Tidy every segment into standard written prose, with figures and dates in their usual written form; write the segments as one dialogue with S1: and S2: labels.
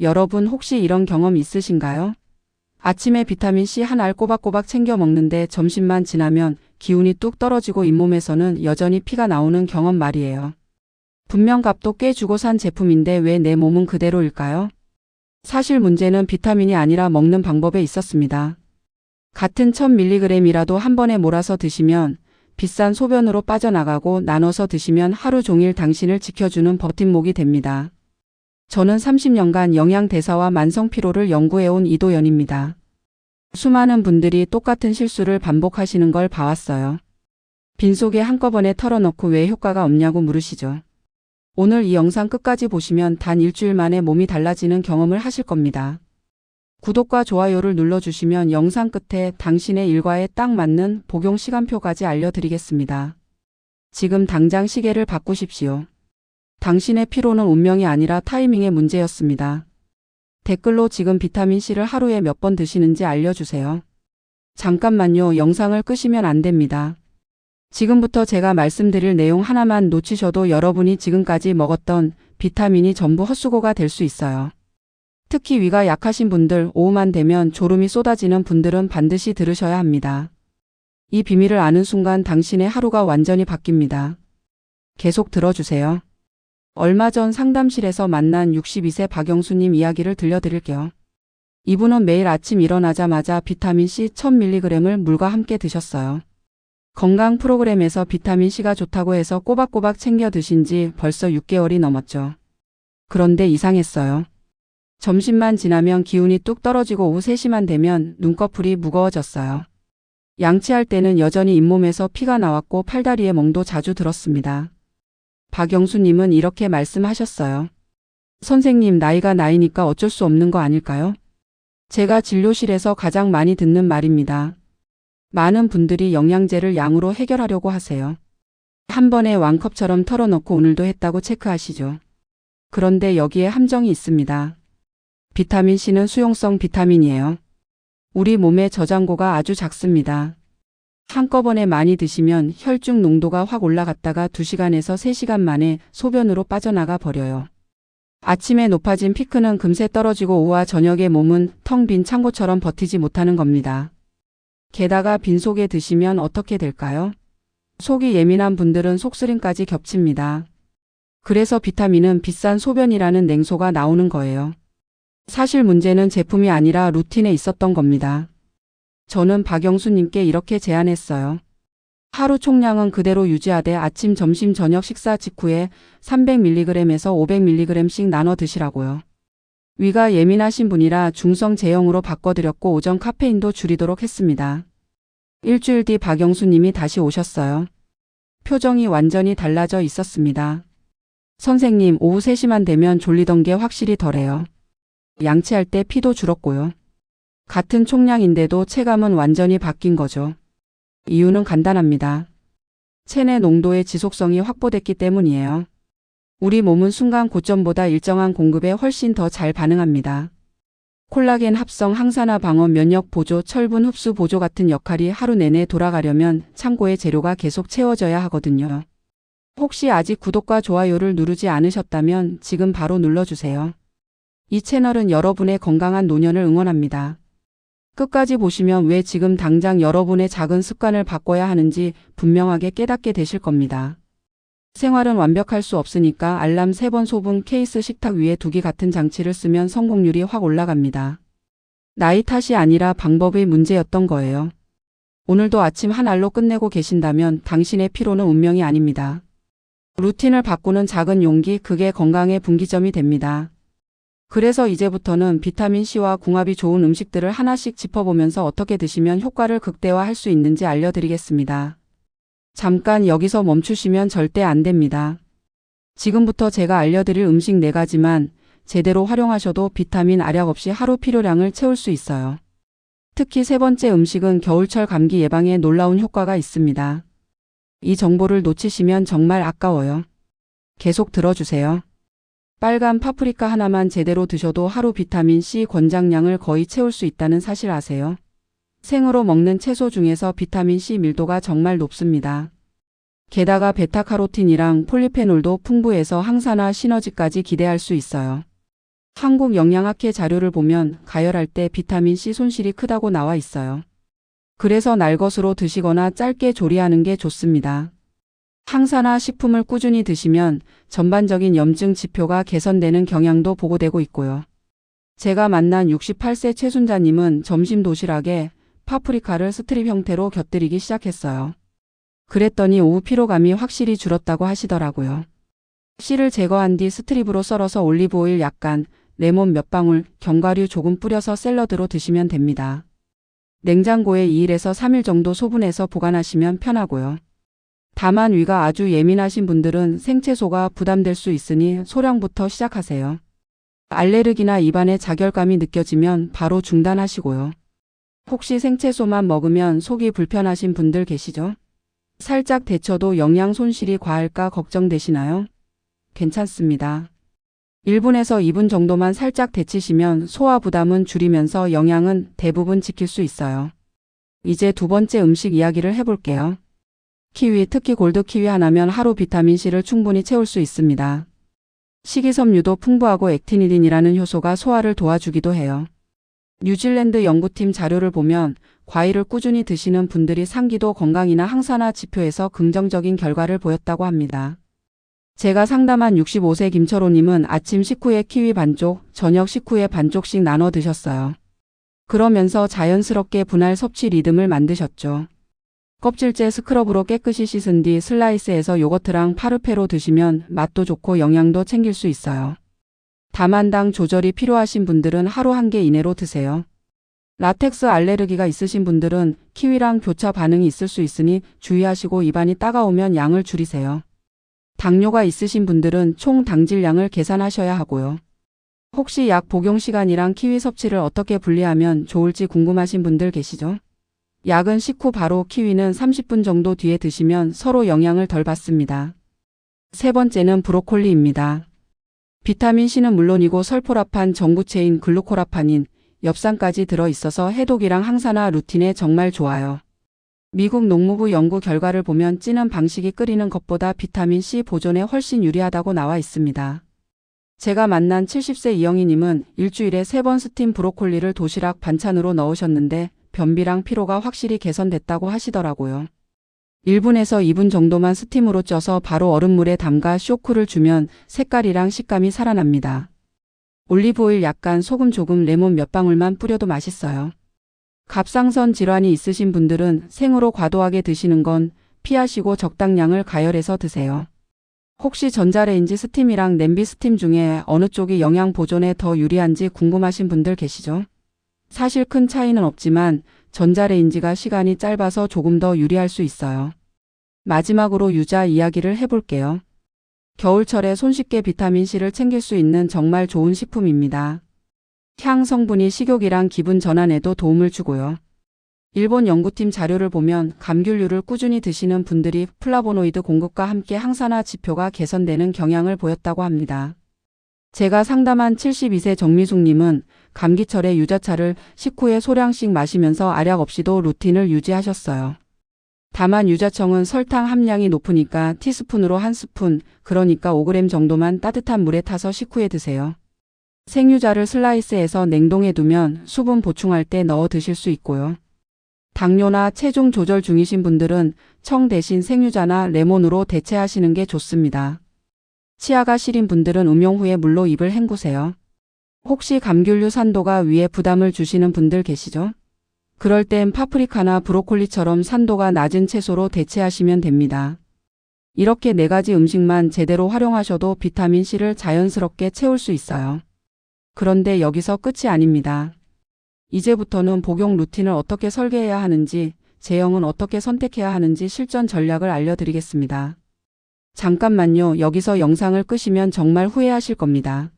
S1: 여러분 혹시 이런 경험 있으신가요? 아침에 비타민C 한 알 꼬박꼬박 챙겨 먹는데 점심만 지나면 기운이 뚝 떨어지고 잇몸에서는 여전히 피가 나오는 경험 말이에요. 분명 값도 꽤 주고 산 제품인데 왜 내 몸은 그대로일까요? 사실 문제는 비타민이 아니라 먹는 방법에 있었습니다. 같은 1000mg이라도 한 번에 몰아서 드시면 비싼 소변으로 빠져나가고 나눠서 드시면 하루 종일 당신을 지켜주는 버팀목이 됩니다. 저는 30년간 영양대사와 만성피로를 연구해온 이도연입니다. 수많은 분들이 똑같은 실수를 반복하시는 걸 봐왔어요. 빈속에 한꺼번에 털어넣고 왜 효과가 없냐고 물으시죠. 오늘 이 영상 끝까지 보시면 단 일주일 만에 몸이 달라지는 경험을 하실 겁니다. 구독과 좋아요를 눌러주시면 영상 끝에 당신의 일과에 딱 맞는 복용 시간표까지 알려드리겠습니다. 지금 당장 시계를 바꾸십시오. 당신의 피로는 운명이 아니라 타이밍의 문제였습니다. 댓글로 지금 비타민C를 하루에 몇 번 드시는지 알려주세요. 잠깐만요. 영상을 끄시면 안 됩니다. 지금부터 제가 말씀드릴 내용 하나만 놓치셔도 여러분이 지금까지 먹었던 비타민이 전부 헛수고가 될 수 있어요. 특히 위가 약하신 분들, 오후만 되면 졸음이 쏟아지는 분들은 반드시 들으셔야 합니다. 이 비밀을 아는 순간 당신의 하루가 완전히 바뀝니다. 계속 들어주세요. 얼마 전 상담실에서 만난 62세 박영수님 이야기를 들려드릴게요. 이분은 매일 아침 일어나자마자 비타민C 1000mg을 물과 함께 드셨어요. 건강 프로그램에서 비타민C가 좋다고 해서 꼬박꼬박 챙겨 드신 지 벌써 6개월이 넘었죠. 그런데 이상했어요. 점심만 지나면 기운이 뚝 떨어지고 오후 3시만 되면 눈꺼풀이 무거워졌어요. 양치할 때는 여전히 잇몸에서 피가 나왔고 팔다리에 멍도 자주 들었습니다. 박영수님은 이렇게 말씀하셨어요. 선생님, 나이가 나이니까 어쩔 수 없는 거 아닐까요? 제가 진료실에서 가장 많이 듣는 말입니다. 많은 분들이 영양제를 양으로 해결하려고 하세요. 한 번에 왕컵처럼 털어놓고 오늘도 했다고 체크하시죠. 그런데 여기에 함정이 있습니다. 비타민C는 수용성 비타민이에요. 우리 몸의 저장고가 아주 작습니다. 한꺼번에 많이 드시면 혈중 농도가 확 올라갔다가 2시간에서 3시간 만에 소변으로 빠져나가 버려요. 아침에 높아진 피크는 금세 떨어지고 오후와 저녁에 몸은 텅 빈 창고처럼 버티지 못하는 겁니다. 게다가 빈속에 드시면 어떻게 될까요? 속이 예민한 분들은 속쓰림까지 겹칩니다. 그래서 비타민은 비싼 소변이라는 냉소가 나오는 거예요. 사실 문제는 제품이 아니라 루틴에 있었던 겁니다. 저는 박영수님께 이렇게 제안했어요. 하루 총량은 그대로 유지하되 아침, 점심, 저녁 식사 직후에 300mg에서 500mg씩 나눠 드시라고요. 위가 예민하신 분이라 중성 제형으로 바꿔드렸고 오전 카페인도 줄이도록 했습니다. 일주일 뒤 박영수님이 다시 오셨어요. 표정이 완전히 달라져 있었습니다. 선생님, 오후 3시만 되면 졸리던 게 확실히 덜해요. 양치할 때 피도 줄었고요. 같은 총량인데도 체감은 완전히 바뀐 거죠. 이유는 간단합니다. 체내 농도의 지속성이 확보됐기 때문이에요. 우리 몸은 순간 고점보다 일정한 공급에 훨씬 더 잘 반응합니다. 콜라겐 합성, 항산화 방어, 면역 보조, 철분 흡수 보조 같은 역할이 하루 내내 돌아가려면 창고의 재료가 계속 채워져야 하거든요. 혹시 아직 구독과 좋아요를 누르지 않으셨다면 지금 바로 눌러주세요. 이 채널은 여러분의 건강한 노년을 응원합니다. 끝까지 보시면 왜 지금 당장 여러분의 작은 습관을 바꿔야 하는지 분명하게 깨닫게 되실 겁니다. 생활은 완벽할 수 없으니까 알람 3번 소분 케이스 식탁 위에 두기 같은 장치를 쓰면 성공률이 확 올라갑니다. 나이 탓이 아니라 방법의 문제였던 거예요. 오늘도 아침 한 알로 끝내고 계신다면 당신의 피로는 운명이 아닙니다. 루틴을 바꾸는 작은 용기, 그게 건강의 분기점이 됩니다. 그래서 이제부터는 비타민C와 궁합이 좋은 음식들을 하나씩 짚어보면서 어떻게 드시면 효과를 극대화할 수 있는지 알려드리겠습니다. 잠깐 여기서 멈추시면 절대 안 됩니다. 지금부터 제가 알려드릴 음식 4가지만 제대로 활용하셔도 비타민 알약 없이 하루 필요량을 채울 수 있어요. 특히 3번째 음식은 겨울철 감기 예방에 놀라운 효과가 있습니다. 이 정보를 놓치시면 정말 아까워요. 계속 들어주세요. 빨간 파프리카 하나만 제대로 드셔도 하루 비타민C 권장량을 거의 채울 수 있다는 사실 아세요? 생으로 먹는 채소 중에서 비타민C 밀도가 정말 높습니다. 게다가 베타카로틴이랑 폴리페놀도 풍부해서 항산화 시너지까지 기대할 수 있어요. 한국영양학회 자료를 보면 가열할 때 비타민C 손실이 크다고 나와 있어요. 그래서 날 것으로 드시거나 짧게 조리하는 게 좋습니다. 항산화 식품을 꾸준히 드시면 전반적인 염증 지표가 개선되는 경향도 보고되고 있고요. 제가 만난 68세 최순자님은 점심 도시락에 파프리카를 스트립 형태로 곁들이기 시작했어요. 그랬더니 오후 피로감이 확실히 줄었다고 하시더라고요. 씨를 제거한 뒤 스트립으로 썰어서 올리브오일 약간, 레몬 몇 방울, 견과류 조금 뿌려서 샐러드로 드시면 됩니다. 냉장고에 2일에서 3일 정도 소분해서 보관하시면 편하고요. 다만 위가 아주 예민하신 분들은 생채소가 부담될 수 있으니 소량부터 시작하세요. 알레르기나 입안에 자결감이 느껴지면 바로 중단하시고요. 혹시 생채소만 먹으면 속이 불편하신 분들 계시죠? 살짝 데쳐도 영양 손실이 과할까 걱정되시나요? 괜찮습니다. 1분에서 2분 정도만 살짝 데치시면 소화 부담은 줄이면서 영양은 대부분 지킬 수 있어요. 이제 두 번째 음식 이야기를 해볼게요. 키위, 특히 골드 키위 하나면 하루 비타민C를 충분히 채울 수 있습니다. 식이섬유도 풍부하고 액티니딘이라는 효소가 소화를 도와주기도 해요. 뉴질랜드 연구팀 자료를 보면 과일을 꾸준히 드시는 분들이 상기도 건강이나 항산화 지표에서 긍정적인 결과를 보였다고 합니다. 제가 상담한 65세 김철호님은 아침 식후에 키위 반쪽, 저녁 식후에 반쪽씩 나눠 드셨어요. 그러면서 자연스럽게 분할 섭취 리듬을 만드셨죠. 껍질째 스크럽으로 깨끗이 씻은 뒤 슬라이스해서 요거트랑 파르페로 드시면 맛도 좋고 영양도 챙길 수 있어요. 다만당 조절이 필요하신 분들은 하루 1개 이내로 드세요. 라텍스 알레르기가 있으신 분들은 키위랑 교차 반응이 있을 수 있으니 주의하시고 입안이 따가우면 양을 줄이세요. 당뇨가 있으신 분들은 총 당질량을 계산하셔야 하고요. 혹시 약 복용 시간이랑 키위 섭취를 어떻게 분리하면 좋을지 궁금하신 분들 계시죠? 약은 식후 바로, 키위는 30분 정도 뒤에 드시면 서로 영향을 덜 받습니다. 세 번째는 브로콜리입니다. 비타민C는 물론이고 설포라판, 전구체인, 글루코라파닌, 엽산까지 들어있어서 해독이랑 항산화 루틴에 정말 좋아요. 미국 농무부 연구 결과를 보면 찌는 방식이 끓이는 것보다 비타민C 보존에 훨씬 유리하다고 나와 있습니다. 제가 만난 70세 이영희님은 일주일에 3번 스팀 브로콜리를 도시락 반찬으로 넣으셨는데 변비랑 피로가 확실히 개선됐다고 하시더라고요. 1분에서 2분 정도만 스팀으로 쪄서 바로 얼음물에 담가 쇼크를 주면 색깔이랑 식감이 살아납니다. 올리브오일 약간, 소금 조금, 레몬 몇 방울만 뿌려도 맛있어요. 갑상선 질환이 있으신 분들은 생으로 과도하게 드시는 건 피하시고 적당량을 가열해서 드세요. 혹시 전자레인지 스팀이랑 냄비 스팀 중에 어느 쪽이 영양 보존에 더 유리한지 궁금하신 분들 계시죠? 사실 큰 차이는 없지만 전자레인지가 시간이 짧아서 조금 더 유리할 수 있어요. 마지막으로 유자 이야기를 해볼게요. 겨울철에 손쉽게 비타민C를 챙길 수 있는 정말 좋은 식품입니다. 향 성분이 식욕이랑 기분 전환에도 도움을 주고요. 일본 연구팀 자료를 보면 감귤류를 꾸준히 드시는 분들이 플라보노이드 공급과 함께 항산화 지표가 개선되는 경향을 보였다고 합니다. 제가 상담한 72세 정미숙님은 감기철에 유자차를 식후에 소량씩 마시면서 알약 없이도 루틴을 유지하셨어요. 다만 유자청은 설탕 함량이 높으니까 티스푼으로 1스푼, 그러니까 5g 정도만 따뜻한 물에 타서 식후에 드세요. 생유자를 슬라이스해서 냉동해 두면 수분 보충할 때 넣어 드실 수 있고요. 당뇨나 체중 조절 중이신 분들은 청 대신 생유자나 레몬으로 대체하시는 게 좋습니다. 치아가 시린 분들은 음용 후에 물로 입을 헹구세요. 혹시 감귤류 산도가 위에 부담을 주시는 분들 계시죠? 그럴 땐 파프리카나 브로콜리처럼 산도가 낮은 채소로 대체하시면 됩니다. 이렇게 4가지 음식만 제대로 활용하셔도 비타민C를 자연스럽게 채울 수 있어요. 그런데 여기서 끝이 아닙니다. 이제부터는 복용 루틴을 어떻게 설계해야 하는지, 제형은 어떻게 선택해야 하는지 실전 전략을 알려드리겠습니다. 잠깐만요. 여기서 영상을 끄시면 정말 후회하실 겁니다.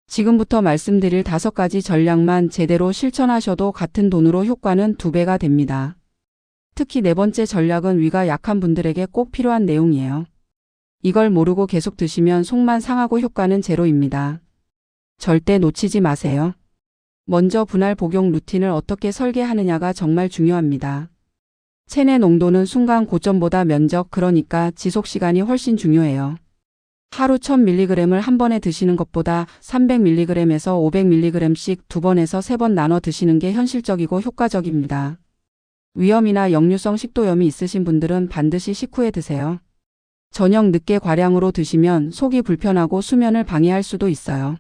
S1: 지금부터 말씀드릴 5가지 전략만 제대로 실천하셔도 같은 돈으로 효과는 2배가 됩니다. 특히 4번째 전략은 위가 약한 분들에게 꼭 필요한 내용이에요. 이걸 모르고 계속 드시면 속만 상하고 효과는 제로입니다. 절대 놓치지 마세요. 먼저 분할 복용 루틴을 어떻게 설계하느냐가 정말 중요합니다. 체내 농도는 순간 고점보다 면적, 그러니까 지속 시간이 훨씬 중요해요. 하루 1000mg을 한 번에 드시는 것보다 300mg에서 500mg씩 두 번에서 세 번 나눠 드시는 게 현실적이고 효과적입니다. 위염이나 역류성 식도염이 있으신 분들은 반드시 식후에 드세요. 저녁 늦게 과량으로 드시면 속이 불편하고 수면을 방해할 수도 있어요.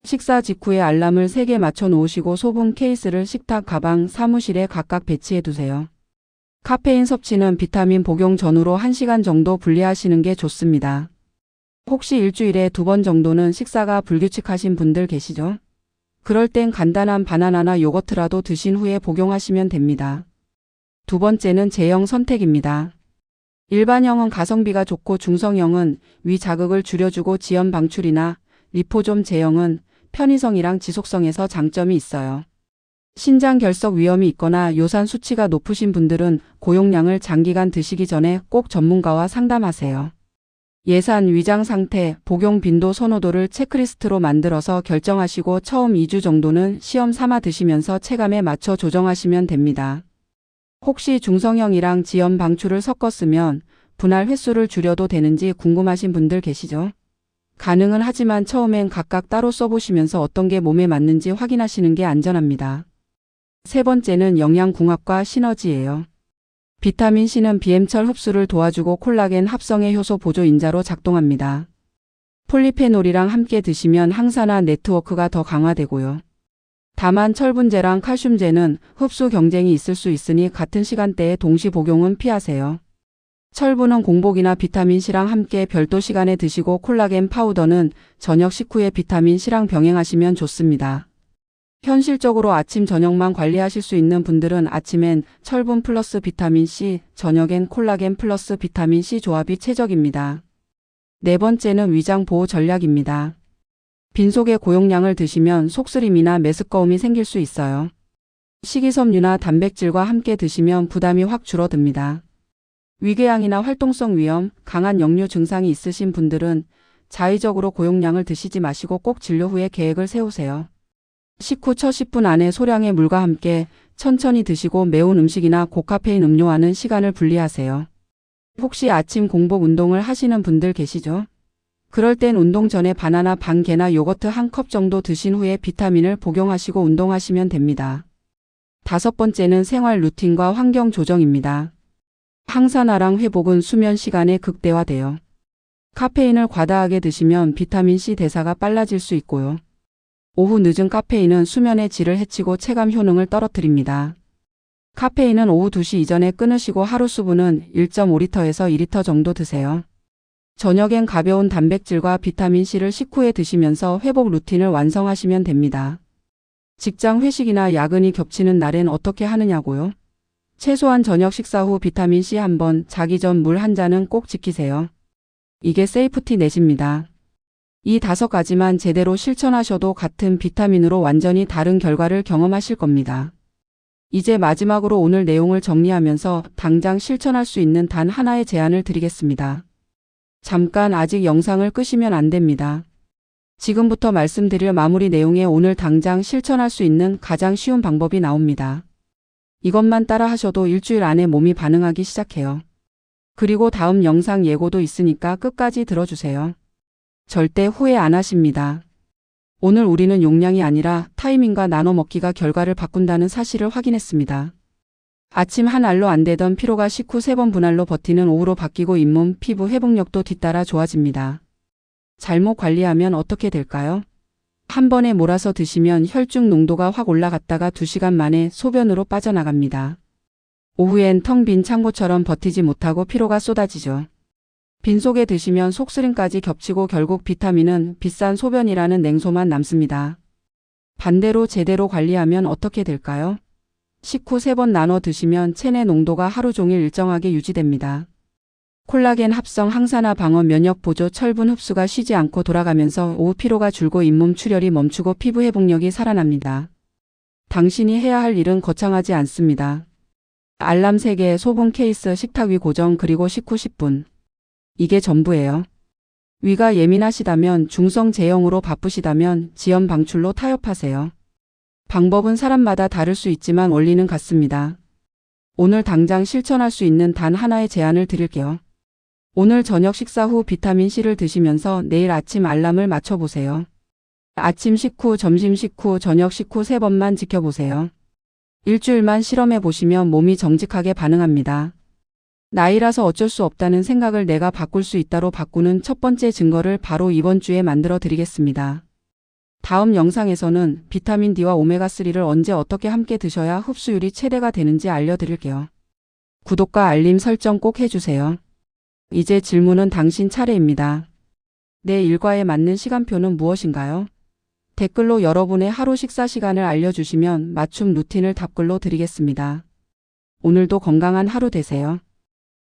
S1: 식사 직후에 알람을 3개 맞춰 놓으시고 소분 케이스를 식탁, 가방, 사무실에 각각 배치해 두세요. 카페인 섭취는 비타민 복용 전후로 1시간 정도 분리하시는 게 좋습니다. 혹시 일주일에 2번 정도는 식사가 불규칙하신 분들 계시죠? 그럴 땐 간단한 바나나나 요거트라도 드신 후에 복용하시면 됩니다. 두 번째는 제형 선택입니다. 일반형은 가성비가 좋고 중성형은 위 자극을 줄여주고 지연 방출이나 리포좀 제형은 편의성이랑 지속성에서 장점이 있어요. 신장 결석 위험이 있거나 요산 수치가 높으신 분들은 고용량을 장기간 드시기 전에 꼭 전문가와 상담하세요. 예산, 위장 상태, 복용 빈도, 선호도를 체크리스트로 만들어서 결정하시고 처음 2주 정도는 시험 삼아 드시면서 체감에 맞춰 조정하시면 됩니다. 혹시 중성형이랑 지연 방출을 섞었으면 분할 횟수를 줄여도 되는지 궁금하신 분들 계시죠? 가능은 하지만 처음엔 각각 따로 써보시면서 어떤 게 몸에 맞는지 확인하시는 게 안전합니다. 세 번째는 영양궁합과 시너지예요. 비타민C는 비엠철 흡수를 도와주고 콜라겐 합성의 효소 보조 인자로 작동합니다. 폴리페놀이랑 함께 드시면 항산화 네트워크가 더 강화되고요. 다만 철분제랑 칼슘제는 흡수 경쟁이 있을 수 있으니 같은 시간대에 동시 복용은 피하세요. 철분은 공복이나 비타민C랑 함께 별도 시간에 드시고 콜라겐 파우더는 저녁 식후에 비타민C랑 병행하시면 좋습니다. 현실적으로 아침 저녁만 관리하실 수 있는 분들은 아침엔 철분 플러스 비타민C, 저녁엔 콜라겐 플러스 비타민C 조합이 최적입니다. 네 번째는 위장 보호 전략입니다. 빈속에 고용량을 드시면 속쓰림이나 메스꺼움이 생길 수 있어요. 식이섬유나 단백질과 함께 드시면 부담이 확 줄어듭니다. 위궤양이나 활동성 위염, 강한 역류 증상이 있으신 분들은 자의적으로 고용량을 드시지 마시고 꼭 진료 후에 계획을 세우세요. 식후 첫 10분 안에 소량의 물과 함께 천천히 드시고 매운 음식이나 고카페인 음료와는 시간을 분리하세요. 혹시 아침 공복 운동을 하시는 분들 계시죠? 그럴 땐 운동 전에 바나나 반 개나 요거트 1컵 정도 드신 후에 비타민을 복용하시고 운동하시면 됩니다. 다섯 번째는 생활 루틴과 환경 조정입니다. 항산화랑 회복은 수면 시간에 극대화돼요. 카페인을 과다하게 드시면 비타민C 대사가 빨라질 수 있고요. 오후 늦은 카페인은 수면의 질을 해치고 체감 효능을 떨어뜨립니다. 카페인은 오후 2시 이전에 끊으시고 하루 수분은 1.5리터에서 2리터 정도 드세요. 저녁엔 가벼운 단백질과 비타민C를 식후에 드시면서 회복 루틴을 완성하시면 됩니다. 직장 회식이나 야근이 겹치는 날엔 어떻게 하느냐고요? 최소한 저녁 식사 후 비타민C 1번, 자기 전 물 1잔은 꼭 지키세요. 이게 세이프티 넷입니다. 이 5가지만 제대로 실천하셔도 같은 비타민으로 완전히 다른 결과를 경험하실 겁니다. 이제 마지막으로 오늘 내용을 정리하면서 당장 실천할 수 있는 단 하나의 제안을 드리겠습니다. 잠깐 아직 영상을 끄시면 안 됩니다. 지금부터 말씀드릴 마무리 내용에 오늘 당장 실천할 수 있는 가장 쉬운 방법이 나옵니다. 이것만 따라 하셔도 일주일 안에 몸이 반응하기 시작해요. 그리고 다음 영상 예고도 있으니까 끝까지 들어주세요. 절대 후회 안 하십니다. 오늘 우리는 용량이 아니라 타이밍과 나눠 먹기가 결과를 바꾼다는 사실을 확인했습니다. 아침 한 알로 안 되던 피로가 식후 3번 분할로 버티는 오후로 바뀌고 잇몸, 피부 회복력도 뒤따라 좋아집니다. 잘못 관리하면 어떻게 될까요? 한 번에 몰아서 드시면 혈중 농도가 확 올라갔다가 2시간 만에 소변으로 빠져나갑니다. 오후엔 텅 빈 창고처럼 버티지 못하고 피로가 쏟아지죠. 빈속에 드시면 속쓰림까지 겹치고 결국 비타민은 비싼 소변이라는 냉소만 남습니다. 반대로 제대로 관리하면 어떻게 될까요? 식후 3번 나눠 드시면 체내 농도가 하루 종일 일정하게 유지됩니다. 콜라겐 합성, 항산화 방어, 면역 보조, 철분 흡수가 쉬지 않고 돌아가면서 오후 피로가 줄고 잇몸 출혈이 멈추고 피부 회복력이 살아납니다. 당신이 해야 할 일은 거창하지 않습니다. 알람 3개, 소분 케이스, 식탁 위 고정, 그리고 식후 10분. 이게 전부예요. 위가 예민하시다면, 중성 제형으로 바쁘시다면 지연 방출로 타협하세요. 방법은 사람마다 다를 수 있지만 원리는 같습니다. 오늘 당장 실천할 수 있는 단 하나의 제안을 드릴게요. 오늘 저녁 식사 후 비타민C를 드시면서 내일 아침 알람을 맞춰보세요. 아침 식후, 점심 식후, 저녁 식후 3번만 지켜보세요. 일주일만 실험해 보시면 몸이 정직하게 반응합니다. 나이라서 어쩔 수 없다는 생각을 내가 바꿀 수 있다로 바꾸는 첫 번째 증거를 바로 이번 주에 만들어 드리겠습니다. 다음 영상에서는 비타민 D와 오메가3를 언제 어떻게 함께 드셔야 흡수율이 최대가 되는지 알려드릴게요. 구독과 알림 설정 꼭 해주세요. 이제 질문은 당신 차례입니다. 내 일과에 맞는 시간표는 무엇인가요? 댓글로 여러분의 하루 식사 시간을 알려주시면 맞춤 루틴을 답글로 드리겠습니다. 오늘도 건강한 하루 되세요.